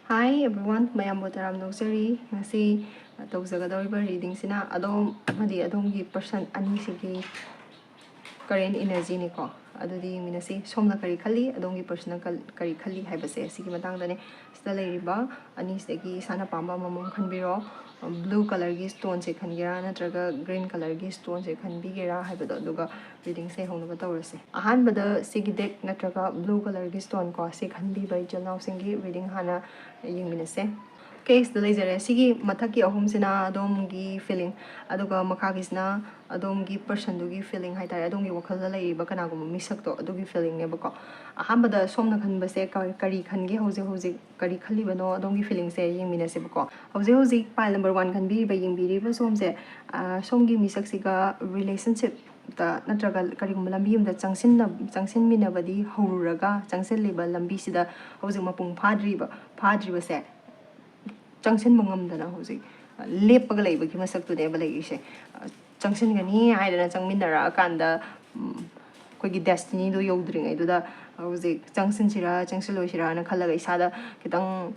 Hi everyone, mayam botaram nokjari ngasi tawjagadoriba reading sina adom amadi adomgi person ani sigi current energy ni ko adudi minasi somna kari khali adongi personal kari khali haibase sigi matangdane sida leiriba ani segi sana pamba mamam khanbiro blue color gi stone se khangira natraga green color gi stone se khanbigera haibado aduga reading se honaba tawrase ahanbada sigi deck natraga blue color gi stone ko se khanbiba jalnaw singi reading hana yingminase case the laser sigi mathaki ahum sina adomgi feeling aduga makhagisna adomgi person dugi feeling haitare adomgi wakhal la lei ba kana gum misak to adugi feeling ne bako ahambada somna khan base kari khange hoje kari khali bano adomgi feeling se yingmina se bako hoje pile number 1 khan bi ba yingbiri ba somse somgi misak siga relationship da natraga karigum lambi umda changsin minabadi horuraga changsin liba lambi sida hoje mapung phadri ba se Junction Mungam Hosi, Lip Pagalay, Kimasak to the Evaluation. Junction Gani, I don't know, Minara, Kanda, Quiggy Destiny, do you drink? I do that. I was a Junction Shira, Junction Loshira, and a color Sada, Kitang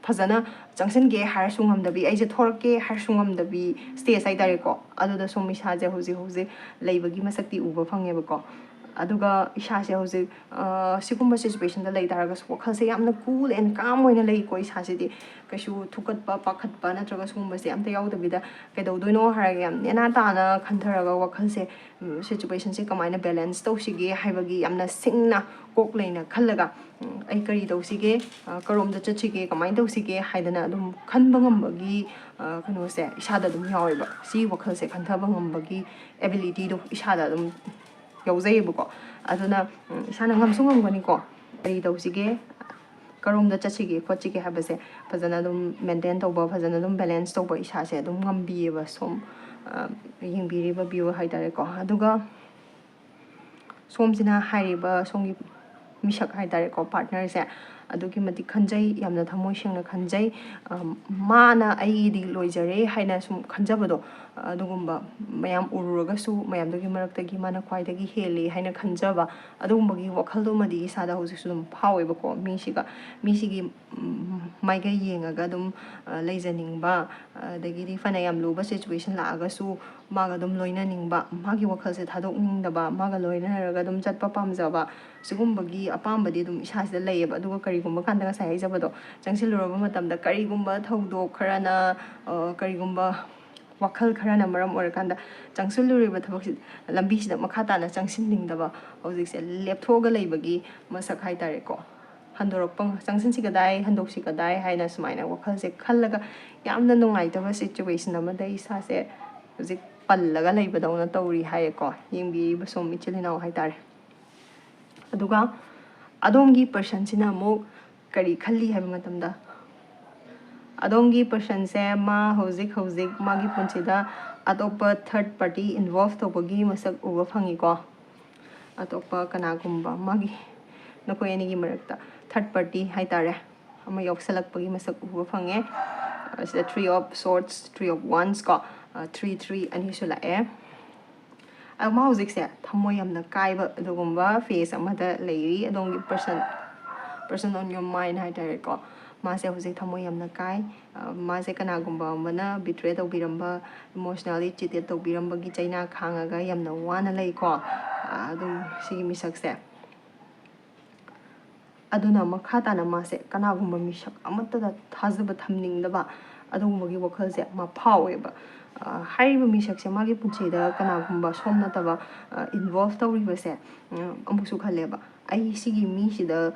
Pazana, Junction Gay, Harsungam the B, Agent Torque, Harsungam the B, stay aside Darico, other the Somish Haja Hose, Labor Gimasaki Uber Fangabaco. Aduga ishase hose sigumba situation da lei taragas wakhase yamna cool and calm oina lei ko ishase di kaishu thukat pa pakhat pa na traga sumba se amta yaw da bida kai do doino haraga yam nena ta na khantharaga wakhalse situation se kamaina balance to sige haibagi yamna singna kok leina khallaga ai kari do sige karom da chachige kamaina do sige haidana dum khanba ngambagi kano se ishada dum yawiba si wakhalse khanthaba ngambagi ability do ishada dum yauzayibuko aduna isana ngamsu ngamganiko kari tawsige karomda chachige khochige habase fazana dum maintain tawba fazana dum balance tawba isase dum ngambiyeba som yingbiriba view haidare ko aduga somsina hairiba songi misak haidare ko partner se adugi mati khanjai yamna thamoi sengna khanjai mana ai di loijare haina sum khanjabado adugumba mayam ururaga su mayam dogi maraktagi mana khwaidagi heli haina khanjaba adugumba gi wakhaldo madi sada hosi sum phaweba ko misigi maiga yengaga dum leijaningba dagi di fana yam luba situation la aga su maga dum loina ningba magi wakhalse thadok ningdaba maga loina raga dum chatpa pamjaba sigumbagi apambadi dum isasida leyeba aduga karigumba kanda nga sai jabado changsiluraba matamda karigumba thodok kharana karigumba wakhal kharana maram orakanda changsiluriba thabak lambi sida makhatana changsiningdaba hojikse lepthoga leibagi masak haitare ko handorokpang changsinsi kadai handoksi kadai haina sumaina wakhalse khallaga yamna nungaitaba situation amada isase hojik pallaga leibadawna tawri haye ko yingbi basom ichilina haitare aduga adongi person sina mo kari khalli hai matamda adongi person se ma hojik magi punchida atopa third party involved tobagi masak uba phangi ko atopa kana gumba magi nakoi ani gi marakta third party hai tare ama yoksalak pagi masak uba phange the three of swords three of wands ko 3 ani sula e ama hojik se thamoy yamna kaiba adugumba face amada leiri adongi person on your mind hai tare ko mase hojik thamoy yamna kai mase kana gumba mana betray tawbiramba emotionally cheated tawbiramba gi chaina khangaga yamna wana lei ko adum sigi misak se aduna makhata na mase kana gumba misak amata da thazaba thamningdaba adugumba gi wakhal se ma phaweba hariba misak se magi punchida kana gumba somna taba involve tawriba se amusu khaleba ai sigi mi sida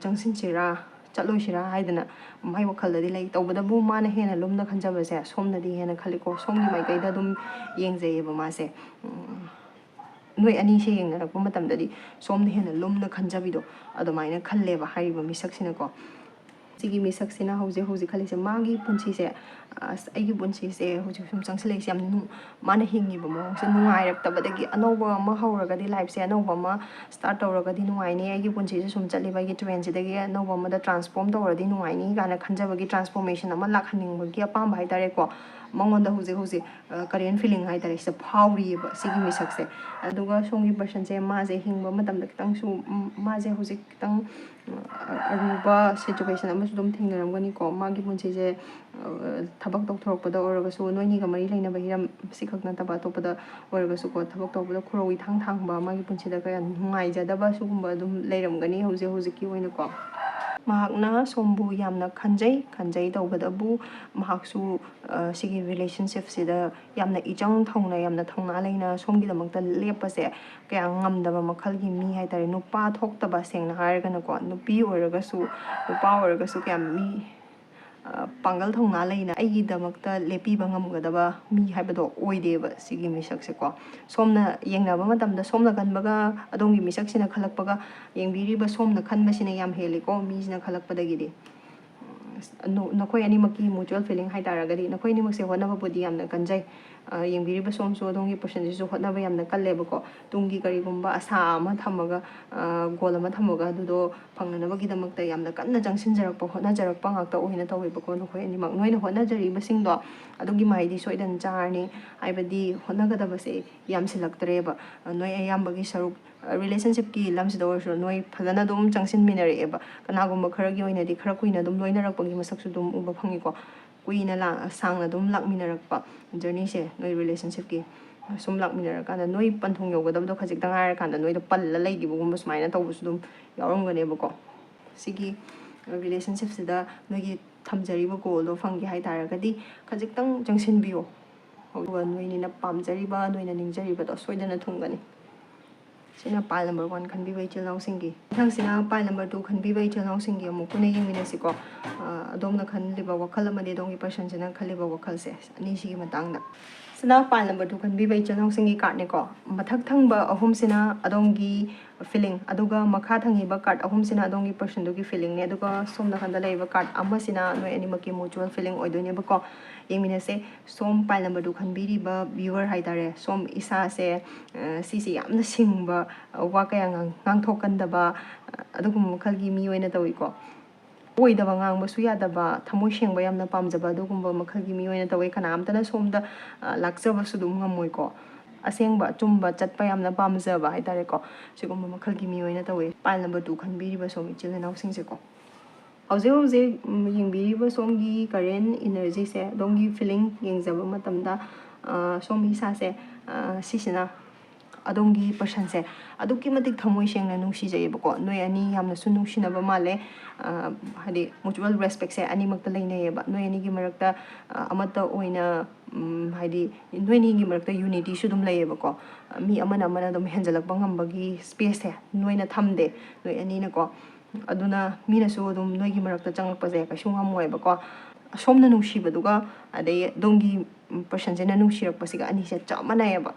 changsin chira chaloishira haidana mai wakhaldi lei tawbadabu mana hena lumna khanjaba se somna di hena khaliko somgi mai kaida dum yengjeyeba mase noi ani se yengna rakpa matamdadi somna hena lumna khanjabido adomaina khalleba hariba misak sina ko sigi misak sina hoje khalise magi punchi se aigi punchi se hoje sum changselei se am mana hingi ba mo se nungai rak tabadagi anoba ma hauraga di life se anoba ma start tawraga di nungai ni aigi punchi se sum chali ba gi train se dagi anoba ma da transform tawra di nungai ni kana khanjaba gi transformation ama lakhaning ba gi apam bai tare ko mangonda hoje Korean feeling hai tare se phawri ba sigi misak se aduga songi person se ma je hingba matam da kitang su ma je hoje kitang ꯑꯔꯨꯕ situation ꯑꯃꯁꯨ ꯑꯗꯨꯝ ꯊꯦꯡꯅꯔꯝꯒꯅꯤꯀꯣ ꯃꯥꯒꯤ ꯄꯨꯟꯁꯤꯁꯦ ꯊꯕꯛ ꯇꯧꯊꯣꯔꯛꯄꯗ ꯑꯣꯏꯔꯒꯁꯨ ꯅꯣꯏꯅꯤꯒ ꯃꯔꯤ ꯂꯩꯅꯕ ꯍꯤꯔꯝ ꯁꯤꯈꯛ ꯅꯠꯇꯕ ꯑꯇꯣꯞꯄꯗ ꯑꯣꯏꯔꯒꯁꯨꯀꯣ ꯊꯕꯛ ꯇꯧꯕꯗ ꯈꯨꯔꯧ ꯏꯊꯥꯡ ꯊꯥꯡꯕ ꯃꯥꯒꯤ ꯄꯨꯟꯁꯤꯗ ꯀꯌꯥ ꯅꯨꯡꯉꯥꯏꯖꯗꯕ ꯁꯤꯒꯨꯝꯕ ꯑꯗꯨꯝ ꯂꯩꯔꯝꯒꯅꯤ ꯍꯧꯖꯤꯛꯀꯤ ꯑꯣꯏꯅꯀꯣ ꯃꯍꯥꯛꯅ ꯁꯣꯝꯕꯨ ꯌꯥꯝꯅ ꯈꯟꯖꯩ ꯇꯧꯕꯗꯕꯨ ꯃꯍꯥꯛꯁꯨ ꯁꯤꯒꯤ ꯔꯤꯂꯦꯁꯟꯁꯤꯞꯁꯤꯗ ꯌꯥꯝꯅ ꯏꯆꯪ ꯊꯧꯅ ꯌꯥꯝꯅ ꯊꯧꯅꯥ ꯂꯩꯅ ꯁꯣꯝꯒꯤꯗꯃꯛꯇ ꯂꯦꯞꯄꯁꯦ ꯀꯌꯥ ꯉꯝꯗꯕ ꯃꯈꯜꯒꯤ ꯃꯤ ꯍꯥꯏꯇꯥꯔꯦ ꯅꯨꯄꯥ ꯊꯣꯛꯇꯕ ꯁꯦꯡꯅ ꯍꯥꯏꯔꯒꯅꯀꯣ ꯅꯨꯄꯤ ꯑꯣꯏꯔꯒꯁꯨ ꯅꯨꯄꯥ ꯑꯣꯏꯔꯒꯁꯨ ꯀꯌꯥ ꯃꯤ ꯄꯥꯡꯒꯜ ꯊꯧꯅꯥ ꯂꯩꯅ ꯑꯩꯒꯤꯗꯃꯛꯇ ꯂꯦꯞꯄꯤꯕ ꯉꯝꯒꯗꯕ ꯃꯤ ꯍꯥꯏꯕꯗꯣ ꯑꯣꯏꯗꯦꯕ ꯁꯤꯒꯤ ꯃꯤꯁꯛꯁꯦꯀꯣ ꯁꯣꯝꯅ ꯌꯦꯡꯅꯕ ꯃꯇꯝꯗ ꯁꯣꯝꯅ ꯈꯟꯕꯒ ꯑꯗꯣꯝꯒꯤ ꯃꯤꯁꯛꯁꯤꯅ ꯈꯜꯂꯛꯄꯒ ꯌꯦꯡꯕꯤꯔꯤꯕ ꯁꯣꯝꯅ ꯈꯟꯕꯁꯤꯅ ꯌꯥꯝ ꯍꯦꯜꯂꯤꯀꯣ ꯃꯤꯁꯤꯅ ꯈꯜꯂꯛꯄꯗꯒꯤꯗꯤ ꯅꯈꯣꯏ ꯑꯅꯤꯃꯛꯀꯤ ꯃꯨꯆꯨꯋꯦꯜ ꯐꯤꯂꯤꯡ ꯍꯥꯏꯇꯥꯔꯒꯗꯤ ꯅꯈꯣꯏ ꯑꯅꯤꯃꯛꯁꯦ ꯍꯣꯠꯅꯕꯕꯨꯗꯤ ꯌꯥꯝꯅ ꯀꯟꯖꯩ ꯌꯦꯡꯕꯤꯔꯤꯕ ꯁꯣꯝꯁꯨ ꯑꯗꯣꯝꯒꯤ ꯄꯔꯁꯟꯁꯤꯁꯨ ꯍꯣꯠꯅꯕ ꯌꯥꯝꯅ ꯀꯜꯂꯦꯕꯀꯣ ꯇꯨꯡꯒꯤ ꯀꯔꯤꯒꯨꯝꯕ ꯑꯁꯥ ꯑꯃ ꯊꯝꯃꯒ ꯒꯣꯜ ꯑꯃ ꯊꯝꯃꯒ ꯑꯗꯨꯗꯣ ꯐꯪꯅꯅꯕꯒꯤꯗꯃꯛꯇ ꯌꯥꯝꯅ ꯀꯟꯅ ꯆꯪꯁꯤꯟꯖꯔꯛꯄ ꯍꯣꯠꯅꯖꯔꯛꯄ ꯉꯥꯛꯇ ꯑꯣꯏꯅ ꯇꯧꯋꯦꯕꯀꯣ ꯅꯈꯣꯏ ꯑꯅꯤꯃꯛ ꯅꯣꯏꯅ ꯍꯣꯠꯅꯖꯔꯤꯕꯁꯤꯡꯗꯣ ꯑꯗꯨꯒꯤ ꯃꯍꯩꯗꯤ ꯁꯣꯏꯗꯅ ꯆꯥꯔꯅꯤ ꯍꯥꯏꯕꯗꯤ ꯍꯣꯠꯅꯒꯗꯕꯁꯦ ꯌꯥꯝꯁꯤꯜꯂꯛꯇ꯭ꯔꯦꯕ ꯅꯣꯏ ꯑꯌꯥꯝꯕꯒꯤ ꯁꯔꯨꯛ ꯔꯤꯂꯦꯁꯟꯁꯤꯞꯀꯤ ꯂꯝꯁꯤꯗ ꯑꯣꯏꯔꯁꯨ ꯅꯣꯏ ꯐꯖꯅ ꯑꯗꯨꯝ ꯆꯪꯁꯤꯟꯃꯤꯟꯅꯔꯛꯑꯦꯕ ꯀꯅꯥꯒꯨꯝꯕ ꯈꯔꯒꯤ ꯑꯣꯏꯅꯗꯤꯈꯔ ꯀꯨꯏꯅ ꯑꯗꯨꯝ ꯂꯣꯏꯅꯔꯛꯄꯒꯤ ꯃꯁꯛꯁꯨ ꯑꯗꯨꯝ ꯎꯕ ꯐꯪꯉꯤꯀꯣ ꯀꯨꯏꯅ ꯁꯥꯡꯅ ꯑꯗꯨꯝ ꯂꯥꯛꯃꯤꯟꯅꯔꯛꯄ ꯖꯔꯅꯤꯁꯦ ꯅꯣꯏ ꯔꯤꯂꯦꯁꯟꯁꯤꯞꯀꯤ ꯁꯨꯝ ꯂꯥꯛꯃꯤꯟꯅꯔꯀꯥꯟꯗ ꯅꯣꯏ ꯄꯟꯊꯨꯡ ꯌꯧꯒꯗꯕꯗꯣ ꯈꯖꯤꯛꯇꯪ ꯉꯥꯏꯔꯀꯥꯟꯗ ꯅꯣꯏꯗꯣ ꯄꯜꯂ ꯂꯩꯈꯤꯕꯒꯨꯝꯕ ꯁꯨꯃꯥꯏꯅ ꯇꯧꯕꯁꯨ ꯑꯗꯨꯝ ꯌꯥꯎꯔꯝꯒꯅꯦꯕꯀꯣ ꯁꯤꯒꯤ ꯔꯤꯂꯦꯁꯟꯁꯤꯞꯁꯤꯗ ꯅꯣꯏꯒꯤ ꯊꯝꯖꯔꯤꯕ ꯒꯣꯜꯗꯣ ꯐꯪꯒꯦ ꯍꯥꯏꯇꯥꯔꯒꯗꯤ ꯈꯖꯤꯛꯇꯪ ꯆꯪꯁꯤꯟꯕꯤꯌꯣ ꯑꯗꯨꯒ ꯅꯣꯏꯅꯤꯅ ꯄꯥꯝꯖꯔꯤꯕ ꯅꯣꯏꯅ ꯅꯤꯡꯖꯔꯤꯕꯗꯣ ꯁꯣꯏꯗꯅ ꯊꯨꯡꯒꯅꯤ ꯁꯤꯅ ꯄꯥꯏꯜ ꯅꯝꯕꯔ 1 ꯈꯟꯕꯤꯕ ꯏꯆꯤꯜ ꯏꯅꯥꯎꯁꯤꯡꯒꯤ ꯃꯊꯪꯁꯤꯅ ꯄꯥꯏꯜ ꯅꯝꯕꯔ 2 ꯈꯟꯕꯤꯕ ꯏꯆꯤꯜ ꯏꯅꯥꯎꯁꯤꯡꯒꯤ ꯑꯃꯨꯛ ꯄꯨꯟꯅ ꯌꯦꯡꯃꯤꯟꯅꯁꯤꯀꯣ ꯑꯗꯣꯝꯅ ꯈꯜꯂꯤꯕ ꯋꯥꯈꯜ ꯑꯃꯗꯤ ꯑꯗꯣꯝꯒꯤ ꯄꯔꯁꯟꯁꯤꯅ ꯈꯜꯂꯤꯕ ꯋꯥꯈꯜꯁꯦ ꯑꯅꯤꯁꯤꯒꯤ ꯃꯇꯥꯡꯗ ꯁꯤꯅ ꯄꯥꯏꯜ ꯅꯝꯕꯔ 2 ꯈꯟꯕꯤꯕ ꯏꯆꯤꯜ ꯏꯅꯥꯎꯁꯤꯡꯒꯤ ꯀꯥꯔꯠꯅꯦꯀꯣ ꯃꯊꯛ ꯊꯪꯕ ꯑꯍꯨꯝꯁꯤꯅ ꯑꯗꯣꯝꯒꯤ ꯐꯤꯂꯤꯡ ꯑꯗꯨꯒ ꯃꯈꯥ ꯊꯪꯉꯤꯕ ꯀꯥꯔꯠ ꯑꯍꯨꯝꯁꯤꯅ ꯑꯗꯣꯝꯒꯤ ꯄꯔꯁꯟꯗꯨꯒꯤ ꯐꯤꯂꯤꯡꯅꯦ ꯑꯗꯨꯒ ꯁꯣꯝ ꯅꯥꯀꯟꯗ ꯂꯩꯔꯤꯕ ꯀꯥꯔꯠ ꯑꯃꯁꯤꯅ ꯅꯣꯏ ꯑꯅꯤꯃꯛꯀꯤ ꯃꯨꯆꯨꯋꯦꯜ ꯐꯤꯂꯤꯡ ꯑꯣꯏꯗꯣꯏꯅꯦꯕꯀꯣ ꯌꯦꯡꯃꯤꯟꯅꯁꯦ ꯁꯣꯝ ꯄꯥꯏꯜ ꯅꯝꯕꯔ 2 ꯈꯟꯕꯤꯔꯤꯕ ꯚ꯭ꯌꯨꯋꯔ ꯍꯥꯏꯇꯥꯔꯦ ꯁꯣꯝ ꯏꯁꯥꯁꯦ ꯁꯤꯁꯦ ꯌꯥꯝꯅ ꯁꯤꯡꯕ ꯋꯥ ꯀꯌꯥ ꯉꯥꯡꯊꯣꯛꯀꯟꯗꯕ ꯑꯗꯨꯒꯨꯝꯕ ꯃꯈꯜꯒꯤ ꯃꯤ ꯑꯣꯏꯅ ꯇꯧꯏꯀꯣ ꯑꯣꯏꯗꯕ ꯉꯥꯡꯕꯁꯨ ꯌꯥꯗꯕ ꯊꯃꯣꯏ ꯁꯦꯡꯕ ꯌꯥꯝꯅ ꯄꯥꯝꯖꯕ ꯑꯗꯨꯒꯨꯝꯕ ꯃꯈꯜꯒꯤ ꯃꯤ ꯑꯣꯏꯅ ꯇꯧꯋꯦ ꯀꯅꯥꯝꯇꯅ ꯁꯣꯝꯗ ꯂꯥꯛꯆꯕꯁꯨ ꯑꯗꯨꯝ ꯉꯝꯃꯣꯏꯀꯣ ꯑꯁꯦꯡꯕ ꯑꯆꯨꯝꯕ ꯆꯠꯄ ꯌꯥꯝꯅ ꯄꯥꯝꯖꯕ ꯍꯥꯏꯇꯥꯔꯦꯀꯣ ꯁꯤꯒꯨꯝꯕ ꯃꯈꯜꯒꯤ ꯃꯤ ꯑꯣꯏꯅ ꯇꯧꯋꯦ ꯄꯥꯏꯜ ꯅꯝꯕꯔ 2 ꯈꯟꯕꯤꯔꯤꯕ ꯁꯣꯝ ꯏꯆꯤꯜ ꯏꯅꯥꯎꯁꯤꯡꯁꯦꯀꯣ ꯍꯧꯖꯤꯛ ꯍꯧꯖꯤꯛ ꯌꯦꯡꯕꯤꯔꯤꯕ ꯁꯣꯝꯒꯤ ꯀꯔꯦꯟ ꯏꯅꯔꯖꯤꯁꯦ ꯑꯗꯣꯝꯒꯤ ꯐꯤꯂꯤꯡ ꯌꯦꯡꯖꯕ ꯃꯇꯝꯗ ꯁꯣꯝꯒꯤ ꯏꯁꯥꯁꯦ ꯁꯤꯁꯤꯅ ꯑꯗꯣꯝꯒꯤ ꯄꯔꯁꯟꯁꯦ ꯑꯗꯨꯛꯀꯤ ꯃꯇꯤꯛ ꯊꯃꯣꯏ ꯁꯦꯡꯅ ꯅꯨꯡꯁꯤꯖꯩꯌꯦꯕꯀꯣ ꯅꯣꯏ ꯑꯅꯤ ꯌꯥꯝꯅꯁꯨ ꯅꯨꯡꯁꯤꯅꯕ ꯃꯥꯜꯂꯦ ꯍꯥꯏꯗꯤ ꯃꯨꯆꯨꯋꯦꯜ ꯔꯦꯁꯄꯦꯛꯁꯦ ꯑꯅꯤꯃꯛꯇ ꯂꯩꯅꯩꯌꯦꯕ ꯅꯣꯏ ꯑꯅꯤꯒꯤ ꯃꯔꯛꯇ ꯑꯃꯠꯇ ꯑꯣꯏꯅ ꯍꯥꯏꯗꯤ ꯅꯣꯏ ꯑꯅꯤꯒꯤ ꯃꯔꯛꯇ ꯌꯨꯅꯤꯇꯤꯁꯨ ꯑꯗꯨꯝ ꯂꯩꯌꯦꯕꯀꯣ ꯃꯤ ꯑꯃꯅ ꯑꯗꯨꯝ ꯍꯦꯟꯖꯜꯂꯛꯄ ꯉꯝꯕꯒꯤ ꯁ꯭ꯄꯦꯁꯁꯦ ꯅꯣꯏꯅ ꯊꯝꯗꯦ ꯅꯣꯏ ꯑꯅꯤꯅꯀോ ꯑꯗꯨꯅ ꯃꯤꯅꯁꯨ ꯑꯗꯨꯝ ꯅꯣꯏꯒꯤ ꯃꯔꯛꯇ ꯆꯪꯉꯛꯄꯁꯦ ꯀꯩꯁꯨ ꯉꯝꯃꯣꯏꯕꯀோ ꯁꯣꯝꯅ ꯅꯨꯡꯁꯤꯕꯗꯨꯒ ꯑꯗꯩ ꯑꯗꯣꯝꯒꯤ ꯄꯔꯁꯟꯁꯤꯅ ꯅꯨꯡꯁꯤꯔꯛꯄꯁꯤꯒ ꯑꯅꯤꯁꯦ ꯆꯞ ꯃꯥꯟꯅꯩꯌꯦꯕ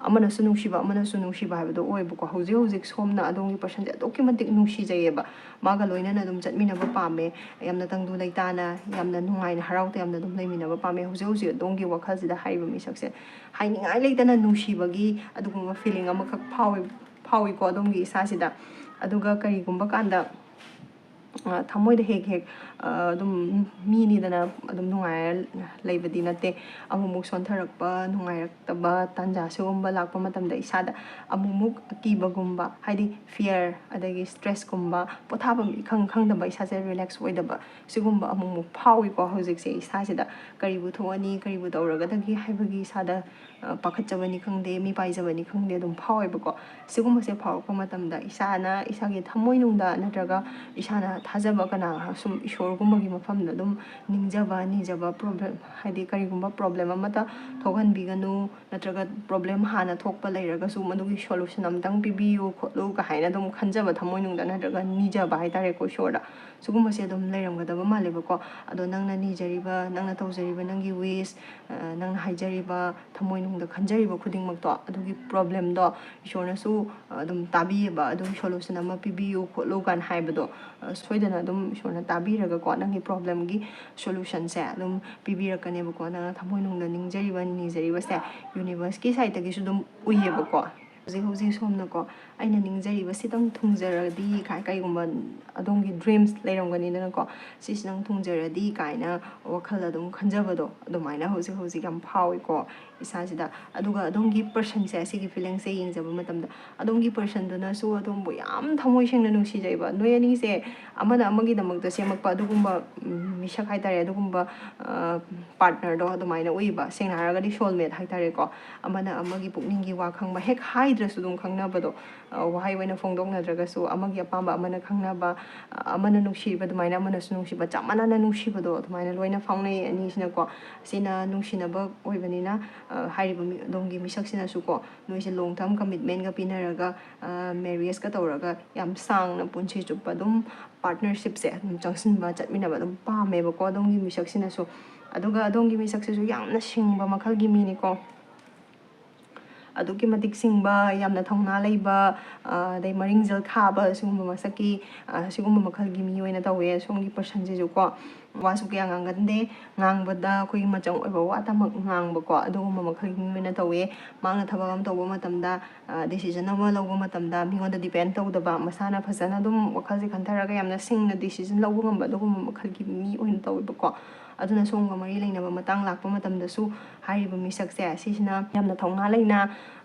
ꯑꯃꯅꯁꯨ ꯅꯨꯡꯁꯤꯕ ꯍꯥꯏꯕꯗꯣ ꯑꯣꯏꯕꯀꯣ ꯍꯧꯖꯤꯛ ꯍꯧꯖꯤꯛ ꯁꯣꯝꯅ ꯑꯗꯣꯝꯒꯤ ꯄꯔꯁꯟꯁꯦ ꯑꯗꯨꯛꯀꯤ ꯃꯇꯤꯛ ꯅꯨꯡꯁꯤꯖꯩꯌꯦꯕ ꯃꯥꯒ ꯂꯣꯏꯅꯅ ꯑꯗꯨꯝ ꯆꯠꯃꯤꯟꯅꯕ ꯄꯥꯝꯃꯦ ꯌꯥꯝꯅ ꯇꯪꯗꯨ ꯂꯩꯇꯥꯅ ꯌꯥꯝꯅ ꯅꯨꯡꯉꯥꯏꯅ ꯍꯔꯥꯎ ꯇꯌꯥꯝꯅ ꯑꯗꯨꯝ ꯂꯩꯃꯤꯟꯅꯕ ꯄꯥꯝꯃꯦ ꯍꯧꯖꯤꯛ ꯍꯧꯖꯤꯛ ꯑꯗꯣꯝꯒꯤ ꯋꯥꯈꯜꯁꯤꯗ ꯍꯥꯏꯔꯤꯕ ꯃꯤꯁꯛꯁꯦ ꯍꯥꯏꯅꯤꯡꯉꯥꯏ ꯂꯩꯇꯅ ꯅꯨꯡꯁꯤꯕꯒꯤ ꯑꯗꯨꯒꯨꯝꯕ ꯐꯤꯂꯤꯡ ꯑꯃꯈꯛ ꯐꯥꯎꯏꯀꯣ ꯑꯗꯣꯝꯒꯤ ꯏꯁꯥꯁꯤꯗ ꯑꯗꯨꯒ ꯀꯔꯤꯒꯨꯝꯕ ꯀꯥꯟꯗ ꯊꯃꯣꯏꯗ ꯍꯦꯛ ꯑꯗꯨꯝ ꯃꯤꯅꯤꯗꯅ ꯑꯗꯨꯝ ꯅꯨꯡꯉꯥꯏꯔ ꯂꯩꯕꯗꯤ ꯅꯠꯇꯦ ꯑꯃꯨꯛꯃꯨꯛ ꯁꯣꯟꯊꯔꯛꯄ ꯅꯨꯡꯉꯥꯏꯔꯛꯇꯕ ꯇꯥꯟꯖꯥ ꯁꯤꯒꯨꯝꯕ ꯂꯥꯛꯄ ꯃꯇꯝꯗ ꯏꯁꯥꯗ ꯑꯃꯨꯛꯃꯨꯛ ꯑꯀꯤꯕꯒꯨꯝꯕ ꯍꯥꯏꯗꯤ ꯐꯤꯌꯔ ꯑꯗꯒꯤ ꯁ꯭ꯇ꯭ꯔꯦꯁꯀꯨꯝꯕ ꯄꯣꯊꯥꯐꯝ ꯏꯈꯪ ꯈꯪꯗꯕ ꯏꯁꯥꯁꯦ ꯔꯤꯂꯦꯛꯁ ꯑꯣꯏꯗꯕ ꯁꯤꯒꯨꯝꯕ ꯑꯃꯨꯛꯃꯨꯛ ꯐꯥꯎꯏꯀꯣ ꯍꯧꯖꯤꯛꯁꯦ ꯏꯁꯥꯁꯤꯗ ꯀꯔꯤꯕꯨ ꯊꯣꯛꯑꯅꯤ ꯀꯔꯤꯕꯨ ꯇꯧꯔꯒꯗꯒꯦ ꯍꯥꯏꯕꯒꯤ ꯏꯁꯥꯗ ꯄꯥꯈꯠꯆꯕꯅꯤ ꯈꯪꯗꯦ ꯃꯤ ꯄꯥꯏꯖꯕꯅꯤ ꯈꯪꯗꯦ ꯑꯗꯨꯝ ꯐꯥꯎꯋꯦꯕꯀꯣ ꯁꯤꯒꯨꯝꯕꯁꯦ ꯐꯥꯎꯔꯛꯄ ꯃꯇꯝꯗ ꯏꯁꯥꯅ ꯏꯁꯥꯒꯤ ꯊꯃꯣꯏꯅꯨꯡꯗ ꯅꯠꯇ꯭ꯔꯒ ꯏꯁꯥꯅ ꯊꯥꯖꯕ ꯀꯅꯥ ꯁꯨꯝ ꯏꯁꯣꯔꯒꯨꯝꯕꯒꯤ ꯃꯐꯝꯗ ꯑꯗꯨꯝ ꯅꯤꯡꯖꯕ ꯅꯤꯖꯕ ꯄ꯭ꯔꯣꯕ꯭ꯂꯦꯝ ꯍꯥꯏꯗꯤ ꯀꯔꯤꯒꯨꯝꯕ ꯄ꯭ꯔꯣꯕ꯭ꯂꯦꯝ ꯑꯃꯇ ꯊꯣꯛꯍꯟꯕꯤꯒꯅꯨ ꯅꯠꯇ꯭ꯔꯒ ꯄ꯭ꯔꯣꯕ꯭ꯂꯦꯝ ꯍꯥꯟꯅ ꯊꯣꯛꯄ ꯂꯩꯔꯒꯁꯨ ꯃꯗꯨꯒꯤ ꯁꯣꯂꯨꯁꯟ ꯑꯝꯇꯪ ꯄꯤꯕꯤꯌꯨ ꯈꯣꯠꯂꯨ ꯀꯥꯏꯅ ꯑꯗꯨꯝ ꯈꯟꯖꯕ ꯊꯃꯣꯏꯅꯨꯡꯗ ꯅꯠꯇ꯭ꯔꯒ ꯅꯤꯖꯕ ꯍꯥꯏꯇꯥꯔꯦꯀꯣ ꯏꯁꯣꯔꯗ ꯁꯤꯒꯨꯝꯕꯁꯦ ꯑꯗꯨꯝ ꯂꯩꯔꯝꯒꯗꯕ ꯃꯥꯜꯂꯦꯕꯀꯣ ꯑꯗꯣ ꯅꯪꯅ ꯅꯤꯖꯔꯤꯕ ꯅꯪꯅ ꯇꯧꯖꯔꯤꯕ ꯅꯪꯒꯤ ꯋꯤꯁ ꯅꯪꯅ ꯍꯥꯏꯖꯔꯤꯕ ꯊꯃꯣꯏꯅꯨꯡꯗ ꯈꯟꯖꯔꯤꯕ ꯈꯨꯗꯤꯡꯃꯛꯇꯣ ꯑꯗꯨꯒꯤ ꯄ꯭ꯔꯣꯕ꯭ꯂꯦꯝꯗꯣ ꯏꯁꯣꯔꯅꯁꯨ ꯑꯗꯨꯝ ꯇꯥꯕꯤꯌꯦꯕ ꯑꯗꯨꯒꯤ ꯁꯣꯂꯨꯁꯟ ꯑꯃ ꯄꯤꯕꯤꯌꯨ ꯈꯣꯠꯂꯨ ꯀꯥꯏꯅ ꯍꯥꯏꯕꯗꯣ ꯁꯣꯏꯗꯅ ꯑꯗꯨꯝ ꯏꯁꯣꯔꯅ ꯇꯥꯕꯤꯔꯒꯀꯣ ꯅꯪꯒꯤ ꯄ꯭ꯔꯣꯕ꯭ꯂꯦꯝꯒꯤ ꯁꯣꯂꯨꯁꯟꯁꯦ ꯑꯗꯨꯝ ꯄꯤꯕꯤꯔꯛꯀꯅꯦꯕꯀꯣ ꯅꯪꯅ ꯊꯃꯣꯏꯅꯨꯡꯗ ꯅꯤꯡꯖꯔꯤꯕ ꯅꯤꯖꯔꯤꯕꯁꯦ ꯌꯨꯅꯤꯚꯔꯁꯀꯤ ꯁꯥꯏꯠꯇꯒꯤꯁꯨ ꯑꯗꯨꯝ ꯎꯏꯌꯦꯕꯀꯣ ꯍꯧꯖꯤꯛ ꯁꯣꯝꯅꯀꯣ ꯑꯩꯅ ꯅꯤꯡꯖꯔꯤꯕ ꯁꯤꯇꯪ ꯊꯨꯡꯖꯔꯗꯤ ꯀꯩꯒꯨꯝꯕ ꯑꯗꯣꯝꯒꯤ ꯗ꯭ꯔꯤꯝꯁ ꯂꯩꯔꯝꯒꯅꯤꯗꯅꯀꯣ ꯁꯤꯁꯤꯇꯪ ꯊꯨꯡꯖꯔꯗꯤ ꯀꯥꯏꯅ ꯋꯥꯈꯜ ꯑꯗꯨꯝ ꯈꯟꯖꯕꯗꯣ ꯑꯗꯨꯃꯥꯏꯅ ꯍꯧꯖꯤꯛ ꯌꯥꯝ ꯐꯥꯎꯏꯀꯣ ꯏꯁꯥꯁꯤꯗ ꯑꯗꯨꯒ ꯑꯗꯣꯝꯒꯤ ꯄꯔꯁꯟꯁꯦ ꯁꯤꯒꯤ ꯐꯤꯂꯤꯡꯁꯦ ꯌꯦꯡꯖꯕ ꯃꯇꯝꯗ ꯑꯗꯣꯝꯒꯤ ꯄꯔꯁꯟꯗꯨꯅꯁꯨ ꯑꯗꯣꯝꯕꯨ ꯌꯥꯝ ꯊꯃꯣꯏ ꯁꯦꯡꯅ ꯅꯨꯡꯁꯤꯖꯩꯕ ꯅꯣꯏ ꯑꯅꯤꯁꯦ ꯑꯃꯅ ꯑꯃꯒꯤꯗꯃꯛꯇ ꯁꯦꯝꯃꯛꯄ ꯑꯗꯨꯒꯨꯝꯕ ꯃꯤꯁꯛ ꯍꯥꯏꯇꯥꯔꯦ ꯑꯗꯨꯒꯨꯝꯕ ꯄꯥꯔꯠꯅꯔꯗꯣ ꯑꯗꯨꯃꯥꯏꯅ ꯎꯏꯕ ꯁꯦꯡꯅ ꯍꯥꯏꯔꯒꯗꯤ ꯁꯣꯜꯃꯦꯠ ꯍꯥꯏꯇꯥꯔꯦꯀꯣ ꯑꯃꯅ ꯑꯃꯒꯤ ꯄꯨꯛꯅꯤꯡꯒꯤ ꯋꯥ ꯈꯪꯕ ꯍꯦꯛ ꯍꯥꯏꯗ꯭ꯔꯁꯨ ꯑꯗꯨꯝ ꯈꯪꯅꯕꯗꯣ ꯋꯥꯍꯩ ꯑꯣꯏꯅ ꯐꯣꯡꯗꯣꯛꯅꯗ꯭ꯔꯒꯁꯨ ꯑꯃꯒꯤ ꯑꯄꯥꯝꯕ ꯑꯃꯅ ꯈꯪꯅꯕ ꯑꯃꯅ ꯅꯨꯡꯁꯤꯕ ꯑꯗꯨꯃꯥꯏꯅ ꯑꯃꯅꯁꯨ ꯅꯨꯡꯁꯤꯕ ꯆꯞ ꯃꯥꯟꯅꯅ ꯅꯨꯡꯁꯤꯕꯗꯣ ꯑꯗꯨꯃꯥꯏꯅ ꯂꯣꯏꯅ ꯐꯥꯎꯅꯩ ꯑꯅꯤꯁꯤꯅꯀꯣ ꯁꯤꯅ ꯅꯨꯡꯁꯤꯅꯕ ꯑꯣꯏꯕꯅꯤꯅ ꯍꯥꯏꯔꯤꯕ ꯑꯗꯣꯝꯒꯤ ꯃꯤꯁꯛꯁꯤꯅꯁꯨꯀꯣ ꯅꯣꯏꯁꯦ ꯂꯣꯡ ꯇꯔꯝ ꯀꯃꯤꯠꯃꯦꯟꯒ ꯄꯤꯅꯔꯒ ꯃꯦꯔꯤꯌꯦꯁꯀ ꯇꯧꯔꯒ ꯌꯥꯝ ꯁꯥꯡꯅ ꯄꯨꯟꯁꯤ ꯆꯨꯞꯄ ꯑꯗꯨꯝ ꯄꯥꯔꯠꯅꯔꯁꯤꯞꯁꯦ ꯑꯗꯨꯝ ꯆꯪꯁꯤꯟꯕ ꯆꯠꯃꯤꯟꯅꯕ ꯑꯗꯨꯝ ꯄꯥꯝꯃꯦꯕꯀꯣ ꯑꯗꯣꯝꯒꯤ ꯃꯤꯁꯛꯁꯤꯅꯁꯨ ꯑꯗꯨꯒ ꯑꯗꯣꯝꯒꯤ ꯃꯤꯁꯛꯁꯤꯁꯨ ꯌꯥꯝꯅ ꯁꯤꯡꯕ ꯃꯈꯜꯒꯤ ꯃꯤꯅꯤꯀꯣ ꯑꯗꯨꯛꯀꯤ ꯃꯇꯤꯛ ꯁꯤꯡꯕ ꯌꯥꯝꯅ ꯊꯧꯅꯥ ꯂꯩꯕ ꯑꯗꯩ ꯃꯔꯤꯡꯖꯦꯜ ꯈꯥꯕ ꯁꯤꯒꯨꯝꯕ ꯃꯁꯛꯀꯤ ꯁꯤꯒꯨꯝꯕ ꯃꯈꯜꯒꯤ ꯃꯤ ꯑꯣꯏꯅ ꯇꯧꯋꯦ ꯁꯣꯝꯒꯤ ꯄꯔꯁꯟꯁꯤꯁꯨꯀꯣ ꯋꯥꯁꯨ ꯀꯌꯥ ꯉꯥꯡꯒꯟꯗꯦ ꯉꯥꯡꯕꯗ ꯑꯩꯈꯣꯏꯒꯤ ꯃꯆꯪ ꯑꯣꯏꯕ ꯋꯥꯇꯃꯛ ꯉꯥꯡꯕꯀꯣ ꯑꯗꯨꯒꯨꯝꯕ ꯃꯈꯜꯒꯤ ꯃꯤ ꯑꯣꯏꯅ ꯇꯧꯋꯦ ꯃꯥꯅ ꯊꯕꯛ ꯑꯃ ꯇꯧꯕ ꯃꯇꯝꯗ ꯗꯤꯁꯤꯖꯟ ꯑꯃ ꯂꯧꯕ ꯃꯇꯝꯗ ꯃꯤꯉꯣꯟꯗ ꯗꯤꯄꯦꯟ ꯇꯧꯗꯕ ꯃꯁꯥꯅ ꯐꯖꯅ ꯑꯗꯨꯝ ꯋꯥꯈꯜꯁꯦ ꯈꯟꯊꯔꯒ ꯌꯥꯝꯅ ꯁꯤꯡꯅ ꯗꯤꯁꯤꯖꯟ ꯂꯧꯕ ꯉꯝꯕ ꯑꯗꯨꯒꯨꯝꯕ ꯃꯈꯜꯒꯤ ꯃꯤ ꯑꯣꯏꯅ ꯇꯧꯋꯦꯕꯀꯣ ꯑꯗꯨꯅ ꯁꯣꯝꯒ ꯃꯔꯤ ꯂꯩꯅꯕ ꯃꯇꯥꯡ ꯂꯥꯛꯄ ꯃꯇꯝꯗꯁꯨ ꯍꯥꯏꯔꯤꯕ ꯃꯤꯁꯛꯁꯦ ꯁꯤꯁꯤꯅ ꯌꯥꯝꯅ ꯊꯧꯅꯥ ꯂꯩꯅ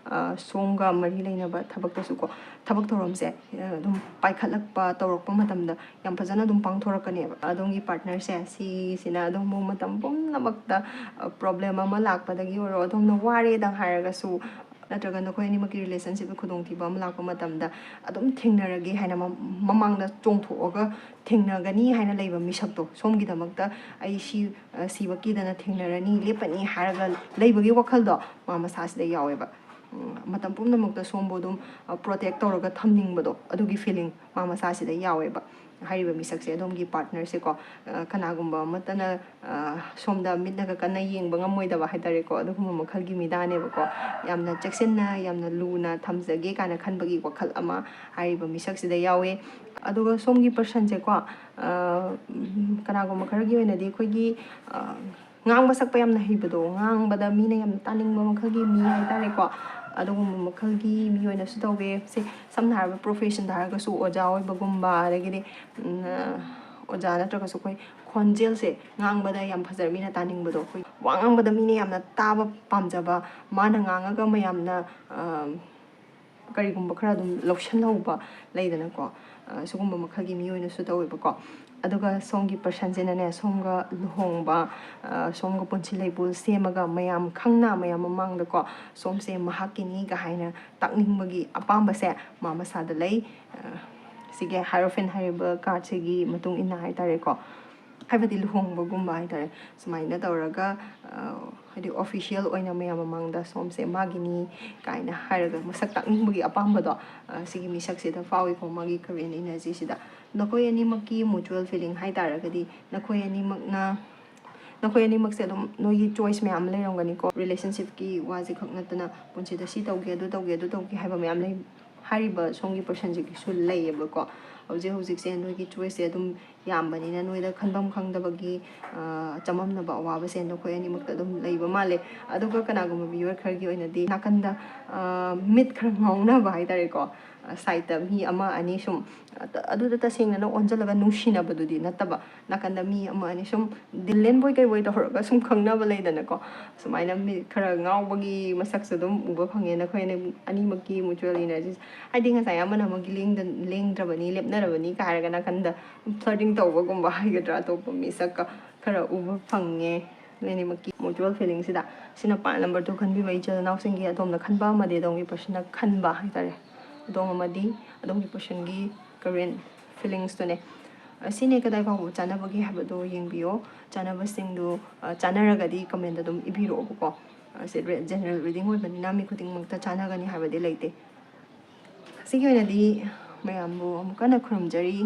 ꯁꯣꯝꯒ ꯃꯔꯤ ꯂꯩꯅꯕ ꯊꯕꯛꯇꯁꯨꯀꯣ ꯊꯕꯛ ꯊꯧꯔꯝꯁꯦ ꯑꯗꯨꯝ ꯄꯥꯏꯈꯠꯂꯛꯄ ꯇꯧꯔꯛꯄ ꯃꯇꯝꯗ ꯌꯥꯝ ꯐꯖꯅ ꯑꯗꯨꯝ ꯄꯥꯡꯊꯣꯔꯛꯀꯅꯦꯕ ꯑꯗꯣꯝꯒꯤ ꯄꯥꯔꯠꯅꯔꯁꯦ ꯁꯤꯁꯤꯅ ꯑꯗꯨꯝ ꯃꯇꯝ ꯄꯨꯝꯅꯃꯛꯇ ꯄ꯭ꯔꯣꯕ꯭ꯂꯦꯝ ꯑꯃ ꯂꯥꯛꯄꯗꯒꯤ ꯑꯣꯏꯔꯣ ꯑꯗꯣꯝꯅ ꯋꯥꯔꯦꯗꯪ ꯍꯥꯏꯔꯒꯁꯨ ꯅꯠꯇ꯭ꯔꯒ ꯅꯈꯣꯏ ꯑꯅꯤꯃꯛꯀꯤ ꯔꯤꯂꯦꯁꯟꯁꯤꯞꯇ ꯈꯨꯗꯣꯡꯊꯤꯕ ꯑꯃ ꯂꯥꯛꯄ ꯃꯇꯝꯗ ꯑꯗꯨꯝ ꯊꯦꯡꯅꯔꯒꯦ ꯍꯥꯏꯅ ꯃꯃꯥꯡꯗ ꯆꯣꯡꯊꯣꯛꯑꯒ ꯊꯦꯡꯅꯒꯅꯤ ꯍꯥꯏꯅ ꯂꯩꯕ ꯃꯤꯁꯛꯇꯣ ꯁꯣꯝꯒꯤꯗꯃꯛꯇ ꯑꯩ ꯁꯤꯕꯀꯤꯗꯅ ꯊꯦꯡꯅꯔꯅꯤ ꯂꯦꯞꯄꯅꯤ ꯍꯥꯏꯔꯒ ꯂꯩꯕꯒꯤ ꯋꯥꯈꯜꯗꯣ ꯃꯥ ꯃꯁꯥꯁꯤꯗ ꯌꯥꯎꯋꯦꯕ ꯃꯇꯝ ꯄꯨꯝꯅꯃꯛꯇ ꯁꯣꯝꯕꯨ ꯑꯗꯨꯝ ꯄ꯭ꯔꯣꯇꯦꯛ ꯇꯧꯔꯒ ꯊꯝꯅꯤꯡꯕꯗꯣ ꯑꯗꯨꯒꯤ ꯐꯤꯂꯤꯡ ꯃꯥ ꯃꯁꯥꯁꯤꯗ ꯌꯥꯎꯋꯦꯕ ꯍꯥꯏꯔꯤꯕ ꯃꯤꯁꯛꯁꯦ ꯑꯗꯣꯝꯒꯤ ꯄꯥꯔꯠꯅꯔꯁꯦꯀꯣ ꯀꯅꯥꯒꯨꯝꯕ ꯑꯃꯠꯇꯅ ꯁꯣꯝꯗ ꯃꯤꯠꯅꯒ ꯀꯟꯅ ꯌꯦꯡꯕ ꯉꯝꯃꯣꯏꯗꯕ ꯍꯥꯏꯇꯥꯔꯦꯀꯣ ꯑꯗꯨꯒꯨꯝꯕ ꯃꯈꯜꯒꯤ ꯃꯤꯗꯥꯅꯦꯕꯀꯣ ꯌꯥꯝꯅ ꯆꯦꯛꯁꯤꯟꯅ ꯌꯥꯝꯅ ꯂꯨꯅ ꯊꯝꯖꯒꯦ ꯀꯥꯏꯅ ꯈꯟꯕꯒꯤ ꯋꯥꯈꯜ ꯑꯃ ꯍꯥꯏꯔꯤꯕ ꯃꯤꯁꯛꯁꯤꯗ ꯌꯥꯎꯋꯦ ꯑꯗꯨꯒ ꯁꯣꯝꯒꯤ ꯄꯔꯁꯟꯁꯦꯀꯣ ꯀꯅꯥꯒꯨꯝꯕ ꯈꯔꯒꯤ ꯑꯣꯏꯅꯗꯤ ꯑꯩꯈꯣꯏꯒꯤ ꯉꯥꯡꯕ ꯁꯛꯄ ꯌꯥꯝꯅ ꯍꯩꯕꯗꯣ ꯉꯥꯡꯕꯗ ꯃꯤꯅ ꯌꯥꯝꯅ ꯇꯥꯅꯤꯡꯕ ꯃꯈꯜꯒꯤ ꯃꯤ ꯍꯥꯏꯇꯥꯔꯦꯀꯣ ꯑꯗꯨꯒꯨꯝꯕ ꯃꯈꯜꯒꯤ ꯃꯤ ꯑꯣꯏꯅꯁꯨ ꯇꯧꯋꯦ ꯁꯤ ꯁꯝꯅ ꯍꯥꯏꯔꯕ ꯄ꯭ꯔꯣꯐꯦꯁꯟꯗ ꯍꯥꯏꯔꯒꯁꯨ ꯑꯣꯖꯥ ꯑꯣꯏꯕꯒꯨꯝꯕ ꯑꯗꯒꯤꯗꯤ ꯑꯣꯖꯥ ꯅꯠꯇ꯭ꯔꯒꯁꯨ ꯑꯩꯈꯣꯏ ꯈꯣꯟꯖꯦꯜꯁꯦ ꯉꯥꯡꯕꯗ ꯌꯥꯝ ꯐꯖꯔ ꯃꯤꯅ ꯇꯥꯅꯤꯡꯕꯗꯣ ꯑꯩꯈꯣꯏ ꯋꯥ ꯉꯥꯡꯕꯗ ꯃꯤꯅ ꯌꯥꯝꯅ ꯇꯥꯕ ꯄꯥꯝꯖꯕ ꯃꯥꯅ ꯉꯥꯡꯉꯒ ꯃꯌꯥꯝꯅ ꯀꯔꯤꯒꯨꯝꯕ ꯈꯔ ꯑꯗꯨꯝ ꯂꯧꯁꯤꯟꯍꯧꯕ ꯂꯩꯗꯅꯀꯣ ꯁꯤꯒꯨꯝꯕ ꯃꯈꯜꯒꯤ ꯃꯤ ꯑꯣꯏꯅꯁꯨ ꯇꯧꯋꯦꯕꯀꯣ ꯑꯗꯨꯒ ꯁꯣꯝꯒꯤ ꯄꯔꯁꯟꯁꯤꯅꯅꯦ ꯁꯣꯝꯒ ꯂꯨꯍꯣꯡꯕ ꯁꯣꯝꯒ ꯄꯨꯟꯁꯤ ꯂꯩꯄꯨꯜ ꯁꯦꯝꯃꯒ ꯃꯌꯥꯝ ꯈꯪꯅ ꯃꯌꯥꯝ ꯃꯃꯥꯡꯗꯀꯣ ꯁꯣꯝꯁꯦ ꯃꯍꯥꯛꯀꯤꯅꯤꯒ ꯍꯥꯏꯅ ꯇꯥꯛꯅꯤꯡꯕꯒꯤ ꯑꯄꯥꯝꯕꯁꯦ ꯃꯥ ꯃꯁꯥꯗ ꯂꯩ ꯁꯤꯒꯤ ꯍꯥꯏꯔꯣꯐꯦꯟ ꯍꯥꯏꯔꯤꯕ ꯀꯥꯔꯠꯁꯤꯒꯤ ꯃꯇꯨꯡ ꯏꯟꯅ ꯍꯥꯏꯇꯥꯔꯦꯀꯣ ꯍꯥꯏꯕꯗꯤ ꯂꯨꯍꯣꯡꯕꯒꯨꯝꯕ ꯍꯥꯏꯇꯥꯔꯦ ꯁꯨꯃꯥꯏꯅ ꯇꯧꯔꯒ ꯍꯥꯏꯗꯤ ꯑꯣꯐꯤꯁꯤꯌꯦꯜ ꯑꯣꯏꯅ ꯃꯌꯥꯝ ꯃꯃꯥꯡꯗ ꯁꯣꯝꯁꯦ ꯃꯥꯒꯤꯅꯤ ꯀꯥꯏꯅ ꯍꯥꯏꯔꯒ ꯃꯁꯛ ꯇꯥꯛꯅꯤꯡꯕꯒꯤ ꯑꯄꯥꯝꯕꯗꯣ ꯁꯤꯒꯤ ꯃꯤꯁꯛꯁꯤꯗ ꯐꯥꯎꯏꯀꯣ ꯃꯥꯒꯤ ꯀꯔꯦꯟ ꯏꯅꯔꯖꯤꯁꯤꯗ ꯅꯈꯣꯏ ꯑꯅꯤꯃꯛꯀꯤ ꯃꯨꯆꯨꯋꯦꯜ ꯐꯤꯂꯤꯡ ꯍꯥꯏꯇꯥꯔꯒꯗꯤ ꯅꯈꯣꯏ ꯑꯅꯤꯃꯛꯁꯦ ꯑꯗꯨꯝ ꯅꯣꯏꯒꯤ ꯆꯣꯏꯁ ꯃꯌꯥꯝ ꯑꯃ ꯂꯩꯔꯝꯒꯅꯤꯀꯣ ꯔꯤꯂꯦꯁꯟꯁꯤꯞꯀꯤ ꯋꯥꯁꯦ ꯈꯛ ꯅꯠꯇꯅ ꯄꯨꯟꯁꯤꯗ ꯁꯤ ꯇꯧꯒꯦ ꯑꯗꯨ ꯇꯧꯒꯦ ꯑꯗꯨ ꯇꯧꯒꯦ ꯍꯥꯏꯕ ꯃꯌꯥꯝ ꯂꯩ ꯍꯥꯏꯔꯤꯕ ꯁꯣꯝꯒꯤ ꯄꯔꯁꯟꯁꯤꯒꯤꯁꯨ ꯂꯩꯌꯦꯕꯀꯣ ꯍꯧꯖꯤꯛꯁꯦ ꯅꯣꯏꯒꯤ ꯆꯣꯏꯁꯁꯦ ꯑꯗꯨꯝ ꯌꯥꯝꯕꯅꯤꯅ ꯅꯣꯏꯗ ꯈꯟꯐꯝ ꯈꯪꯗꯕꯒꯤ ꯆꯃꯝꯅꯕ ꯑꯋꯥꯕꯁꯦ ꯅꯈꯣꯏ ꯑꯅꯤꯃꯛꯇ ꯑꯗꯨꯝ ꯂꯩꯕ ꯃꯥꯜꯂꯦ ꯑꯗꯨꯒ ꯀꯅꯥꯒꯨꯝꯕ ꯃꯤꯑꯣꯏ ꯈꯔꯒꯤ ꯑꯣꯏꯅꯗꯤ ꯅꯥꯀꯟꯗ ꯃꯤꯠ ꯈꯔ ꯉꯥꯎꯅꯕ ꯍꯥꯏꯇꯥꯔꯦꯀꯣ ꯁꯥꯏꯠꯇ ꯃꯤ ꯑꯃ ꯑꯅꯤ ꯁꯨꯝ ꯑꯗꯨꯗ ꯇꯁꯦꯡꯅ ꯑꯣꯟꯁꯤꯜꯂꯒ ꯅꯨꯡꯁꯤꯅꯕꯗꯨꯗꯤ ꯅꯠꯇꯕ ꯅꯥꯀꯟꯗ ꯃꯤ ꯑꯃ ꯑꯅꯤ ꯁꯨꯝ ꯗꯤꯂꯦꯟꯕꯣꯏ ꯀꯩꯕꯣꯏ ꯇꯧꯔꯒ ꯁꯨꯝ ꯈꯪꯅꯕ ꯂꯩꯗꯅꯀꯣ ꯁꯨꯃꯥꯏꯅ ꯃꯤꯠ ꯈꯔ ꯉꯥꯎꯕꯒꯤ ꯃꯁꯛꯁꯨ ꯑꯗꯨꯝ ꯎꯕ ꯐꯪꯉꯦ ꯅꯈꯣꯏ ꯑꯅꯤꯃꯛꯀꯤ ꯃꯨꯆꯨꯋꯦꯜ ꯏꯅꯔꯖꯤꯁ ꯍꯥꯏꯗꯤ ꯉꯁꯥꯏ ꯑꯃꯅ ꯑꯃꯒꯤ ꯂꯦꯡꯗ꯭ꯔꯕꯅꯤ ꯂꯦꯞꯅꯔꯕꯅꯤ ꯀꯥ ꯍꯥꯏꯔꯒ ꯅꯥꯀꯟꯗ ꯐ꯭ꯂꯔꯇꯤꯡ ꯇꯧꯕꯒꯨꯝꯕ ꯍꯥꯏꯒꯗ꯭ꯔꯥ ꯑꯇꯣꯞꯄ ꯃꯤꯁꯛꯀ ꯈꯔ ꯎꯕ ꯐꯪꯉꯦ ꯑꯅꯤꯃꯛꯀꯤ ꯃꯨꯆꯨꯋꯦꯜ ꯐꯤꯂꯤꯡꯁꯤꯗ ꯁꯤꯅ ꯄꯥꯔꯠ ꯅꯝꯕꯔ 2 ꯈꯟꯕꯤꯕ ꯏꯆꯤꯜ ꯏꯅꯥꯎꯁꯤꯡꯒꯤ ꯑꯗꯣꯝꯅ ꯈꯟꯕ ꯑꯃꯗꯤ ꯑꯗꯣꯝꯒꯤ ꯄꯔꯁꯟꯅ ꯈꯟꯕ ꯍꯥꯏꯇꯥꯔꯦ ꯑꯗꯣꯝ ꯑꯃꯗꯤ ꯑꯗꯣꯝꯒꯤ ꯄꯔꯁꯟꯒꯤ ꯀꯔꯦꯟ ꯐꯤꯂꯤꯡꯁꯇꯨꯅꯦ ꯁꯤꯅꯦ ꯀꯗꯥꯏ ꯐꯥꯎꯕ ꯆꯥꯟꯅꯕꯒꯦ ꯍꯥꯏꯕꯗꯣ ꯌꯦꯡꯕꯤꯌꯣ ꯆꯥꯟꯅꯕꯁꯤꯡꯗꯨ ꯆꯥꯟꯅꯔꯒꯗꯤ ꯀꯃꯦꯟꯇ ꯑꯗꯨꯝ ꯏꯕꯤꯔꯛꯑꯣꯕꯀꯣ ꯁꯤ ꯖꯦꯅꯔꯦꯜ ꯔꯤꯗꯤꯡ ꯑꯣꯏꯕꯅꯤꯅ ꯃꯤ ꯈꯨꯗꯤꯡꯃꯛꯇ ꯆꯥꯟꯅꯒꯅꯤ ꯍꯥꯏꯕꯗꯤ ꯂꯩꯇꯦ ꯁꯤꯒꯤ ꯑꯣꯏꯅꯗꯤ ꯃꯌꯥꯝꯕꯨ ꯑꯃꯨꯛ ꯀꯟꯅ ꯈꯨꯔꯨꯝꯖꯔꯤ